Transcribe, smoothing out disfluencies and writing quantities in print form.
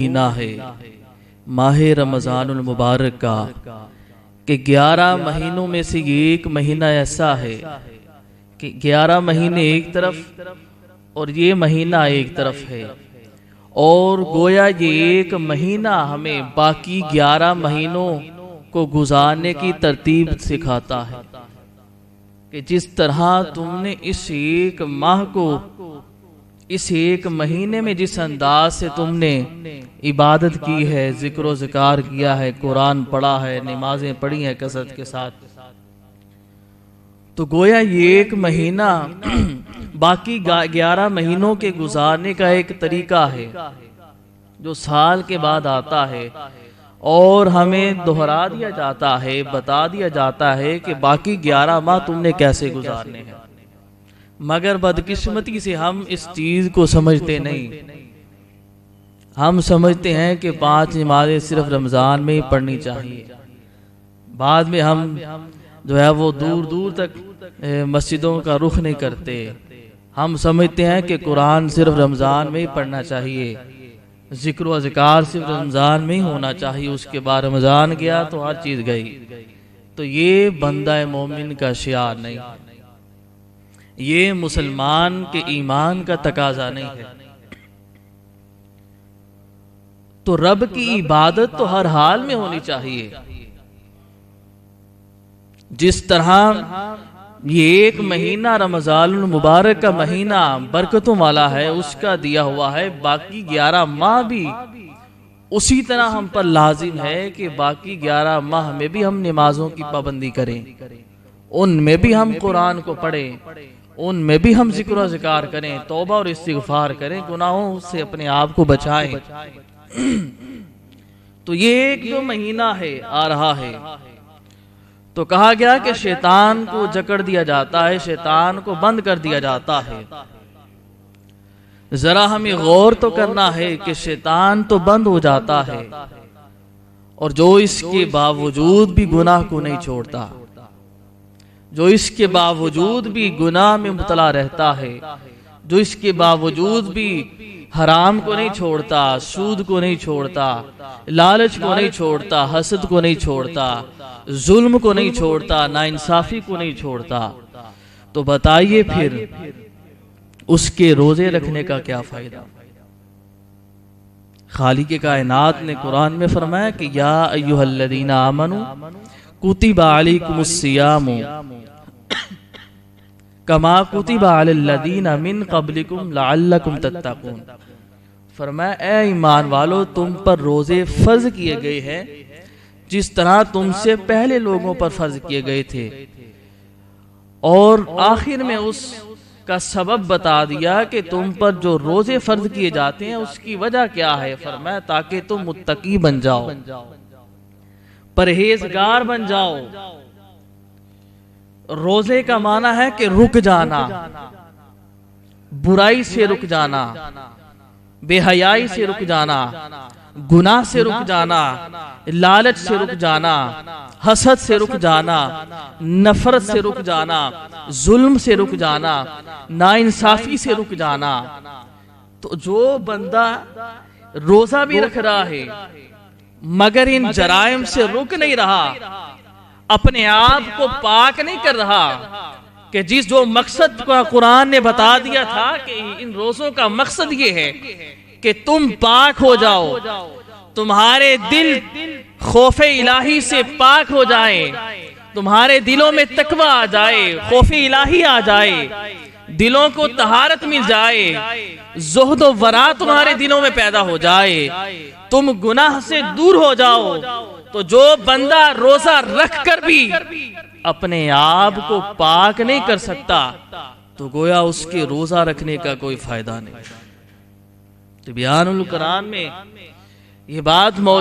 महीना है माहे रमजानुल मुबारक का कि 11 महीनों में से ये एक महीना ऐसा है कि 11 महीने एक तरफ और ये महीना एक तरफ है, और गोया ये एक महीना हमें बाकी 11 महीनों को गुजारने की तरतीब सिखाता है कि जिस तरह तुमने इस एक माह को, इस एक महीने में जिस अंदाज से तुमने इबादत की है, जिक्र ज़िकार किया है, कुरान पढ़ा है, नमाजें पढ़ी हैं कसरत के साथ, तो गोया ये एक महीना बाकी 11 महीनों के गुजारने का एक तरीका है जो साल के बाद आता है, और हमें दोहरा दिया जाता है, बता दिया जाता है कि बाकी 11 माह तुमने कैसे गुजारने हैं। मगर बदकिस्मती से हम इस चीज को समझते नहीं। हम समझते हैं कि 5 नमाजें सिर्फ रमजान में ही पढ़नी चाहिए। बाद में हम जो है वो दूर दूर तक मस्जिदों का रुख नहीं करते। हम समझते हैं कि कुरान सिर्फ रमजान में ही पढ़ना चाहिए, जिक्र व ज़िकार सिर्फ रमजान में ही होना चाहिए, उसके बाद रमजान गया तो हर चीज गई। तो ये बंदा मोमिन का शियार नहीं, ये मुसलमान के ईमान का तकाजा नहीं है। तो रब की इबादत तो हर हाल में होनी चाहिए। जिस तरह ये एक महीना रमज़ानुल मुबारक का महीना बरकतों वाला है, उसका दिया हुआ है, बाकी 11 माह भी उसी तरह हम पर लाजिम है कि बाकी 11 माह में भी हम नमाजों की पाबंदी करें, उनमें भी हम कुरान को पढ़ें, उनमें भी हम जिक्र ज़िकार करें, तौबा और इस्तिग़फ़ार करें, गुनाहों से अपने आप को बचाएं। तो ये एक जो महीना है आ रहा है, तो कहा गया कि शैतान को जकड़ दिया जाता है, शैतान को बंद कर दिया जाता है। जरा हमें गौर तो करना है कि शैतान तो बंद हो जाता है, और जो इसके बावजूद भी गुनाह को नहीं छोड़ता, जो इसके बावजूद भी गुनाह में मुबतला रहता है, जो इसके बावजूद भी हराम को नहीं छोड़ता, सूद को नहीं छोड़ता, लालच को नहीं छोड़ता, हसद को नहीं छोड़ता, जुल्म को नहीं छोड़ता, नाइंसाफी को नहीं छोड़ता, तो बताइए फिर उसके रोजे रखने का क्या फायदा। खालिक़े कायनात ने कुरान में फरमाया कि या अय्युहल्लज़ीना आमनू कुतिबा अलैकुमुस्सियामु कमा कुतिबा अलल्लज़ीना मिन क़ब्लिकुम लअल्लकुम तत्तक़ून। फरमाया ए ईमान वालो, तुम पर रोजे फर्ज किए गए हैं जिस तरह तुमसे पहले लोगों पर फर्ज किए गए थे, और आखिर में उसका सबब बता दिया कि तुम पर जो रोजे फर्ज किए जाते हैं उसकी वजह क्या है। फरमाया ताकि तुम मुत्तकी बन जाओ, परहेजगार बन जाओ। रोजे का माना है कि रुक जाना, बुराई से रुक जाना, बेहयाई से रुक जाना, गुनाह से रुक जाना, लालच से रुक जाना, हसद से रुक जाना, नफरत से रुक जाना, जुल्म से रुक जाना, नाइंसाफी से रुक जाना। तो जो बंदा रोजा भी रख रहा है मगर इन जराइम से रुक नहीं रहा, अपने आप को पाक नहीं कर रहा, कि जिस जो मकसद का कुरान ने बता दिया था कि इन रोजों का मकसद ये है कि तुम पाक हो जाओ, तुम्हारे दिल खौफे इलाही से पाक हो जाए, तुम्हारे दिलों में तकवा आ जाए, खौफे इलाही आ जाए, दिलों को तहारत मिल जाए, ज़ुहद व वरा तुम्हारे दिलों में पैदा हो जाए, तुम गुनाह से दूर हो जाओ। तो जो बंदा रोजा रख कर भी अपने आप को पाक नहीं कर सकता, तो गोया उसके रोजा रखने का कोई फायदा नहीं। तिबयानुल कुरान में ये बात मौजूद